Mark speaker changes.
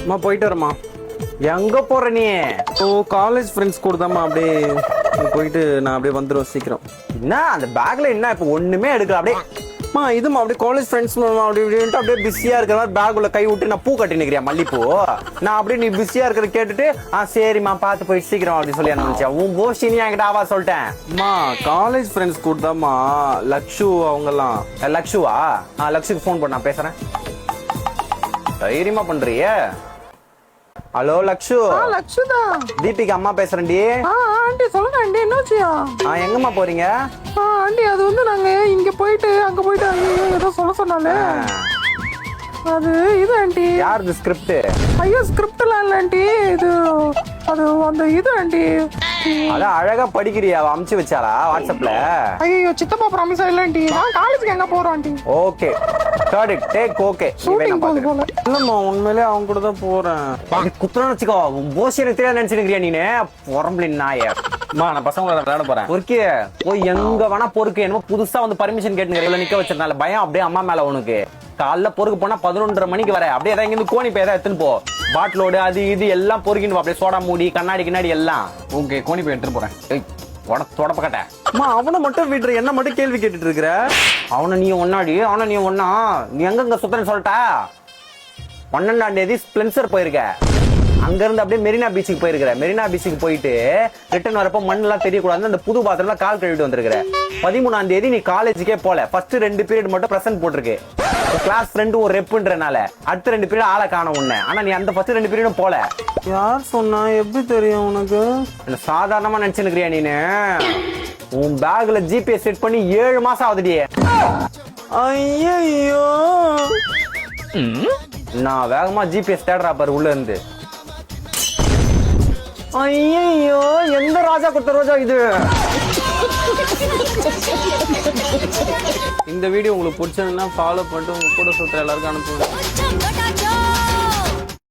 Speaker 1: அம்மா போயிட்டு வரமா.
Speaker 2: எங்க போற நீ?
Speaker 1: ஓ காலேஜ் ஃப்ரெண்ட்ஸ் கூட தான்மா அப்படியே போயிட்டு நான் அப்படியே வந்துடுவேன் சீக்கிரம்.
Speaker 2: என்ன அந்த பேக்ல என்ன இப்ப ஒண்ணுமே எடுக்கல? அப்படியே
Speaker 1: அம்மா இதுமா அப்படியே காலேஜ் ஃப்ரெண்ட்ஸ் அப்படி இப்படின்ட்டு அப்படியே பிஸியா இருக்கிற மாதிரி பேக் உள்ள கை விட்டு நான் பூ கட்டி நிக்கிறியா மல்லிப்பூ. நான் அப்படியே நீ பிஸியா இருக்கிற கேட்டுட்டு சரிம்மா பார்த்து போயிட்டு சீக்கிரம் அப்படி சொல்லி நினைச்சேன். உன் போஸ்டினி என்கிட்ட ஆவா சொல்லிட்டேன். அம்மா காலேஜ் ஃப்ரெண்ட்ஸ் கூட தான்மா லக்ஷு அவங்கெல்லாம்.
Speaker 2: லக்ஷுவா? லக்ஷுக்கு ஃபோன் பண்ண, நான் பேசுறேன். தைரியமா பண்றிய? ஹலோ லக்ஷு.
Speaker 3: லக்ஷுதான்.
Speaker 2: தீபிகா அம்மா பேசுறேன்டி.
Speaker 3: ஆண்டி சொல்லுங்க ஆண்டி, என்னாச்சியா?
Speaker 2: எங்கம்மா போறீங்க?
Speaker 3: ஆண்டி அது வந்து நாங்க இங்க போயிட்டு அங்க போயிட்டு ஏதோ சொல்ல சொன்னாலே அது இது ஆண்டி.
Speaker 2: யார் ஸ்கிரிப்ட்?
Speaker 3: ஐயோ ஸ்கிரிப்ட்லாம் இல்ல ஆண்டி, இது அது அந்த இது ஆண்டி.
Speaker 2: அதான் அழகா படிக்கிறியா? அமுச்சு வச்சாளா வாட்ஸ்அப்ல?
Speaker 3: ஐயோ சித்தப்பா ப்ராமிஸா இல்ல ஆண்டி, நான் காலேஜுக்கு எங்க போறோம் aunty.
Speaker 2: Okay got it, take okay.
Speaker 3: Shooting போகுது போல.
Speaker 1: இல்லம்மா உண்மையிலே அவங்க கூட தான் போறேன்.
Speaker 2: குத்துறன்னு வச்சுக்கோ, போஸ் எனக்கு தெரியாது நினைச்சுக்கிறியா நீனு? பொறம்பலின் நாய.
Speaker 1: நான் பசங்களோட விளையாட போறேன்.
Speaker 2: பொறுக்கி போய் எங்க வேணா பொறுக்கு. என்னமோ புதுசா வந்து பர்மிஷன் கேட்டுங்க நிக்க வச்சிருந்தால பயம் அப்படியே அம்மா மேல உனக்கு. காலைல பொறுக்கு போனா 11:30 மணிக்கு வர. அப்படியே ஏதாவது இங்க கோணி போய் ஏதாவது எடுத்துன்னு போ. பாட்டிலோடு அது இது எல்லாம் பொறுக்கின்னு அப்படியே சோடா மூடி கண்ணாடி கிண்ணாடி எல்லாம்.
Speaker 1: ஓகே கோணி போய் எடுத்துட்டு போறேன்.
Speaker 2: தொடப்ப கட்ட.
Speaker 1: அம்மா அவனை மட்டும் விடுற, என்ன மட்டும் கேள்வி கேட்டுட்டு இருக்கிற?
Speaker 2: அவனை நீ ஒன்னாடி, அவனை நீ ஒன்னா. நீ எங்க சுத்தன்னு சொல்லிட்டா? 12ஆம் தேதி ஸ்பென்சர் போயிருக்க. அங்க இருந்து அப்படியே மெரினா பீச்சுக்கு போயிருக்கிற. மெரினா பீச்சுக்கு போயிட்டு ரிட்டர்ன் வரப்போ மண் எல்லாம் தெரியக்கூடாது அந்த புது பாத்திரம்ல கால் கழுவிட்டு வந்திருக்கிற. 13ஆம் தேதி நீ காலேஜுக்கே போல. ஃபர்ஸ்ட் 2 பீரியட் மட்டும் பிரசன்ட் போட்டிருக்கு. கிளாஸ் ஃப்ரெண்டு ஒரு ரெப்புன்றனால அடுத்த 2 பீரியட் ஆளை காண உன்ன. ஆனா நீ அந்த ஃபர்ஸ்ட் 2 பீரியடும் போல.
Speaker 1: யார் சொன்னா? எப்படி தெரியும் உனக்கு?
Speaker 2: சாதாரணமா நினைச்சுக்கிறியா நீனு? உன் பேக்ல ஜிபிஎஸ் செட் பண்ணி 7 மாசம் ஆகுதுடி.
Speaker 1: ஐயோ
Speaker 2: நான் வேகமா ஜிபிஎஸ் தேடுறா பாரு உள்ள இருந்து.
Speaker 1: ஐயோ எந்த ராஜா கொடுத்த ரோஜா இது? இந்த வீடியோ உங்களுக்கு பிடிச்சதுன்னா ஃபாலோ பண்ணிட்டு உங்க கூட சுற்ற எல்லாருக்கும் அனுப்புங்க.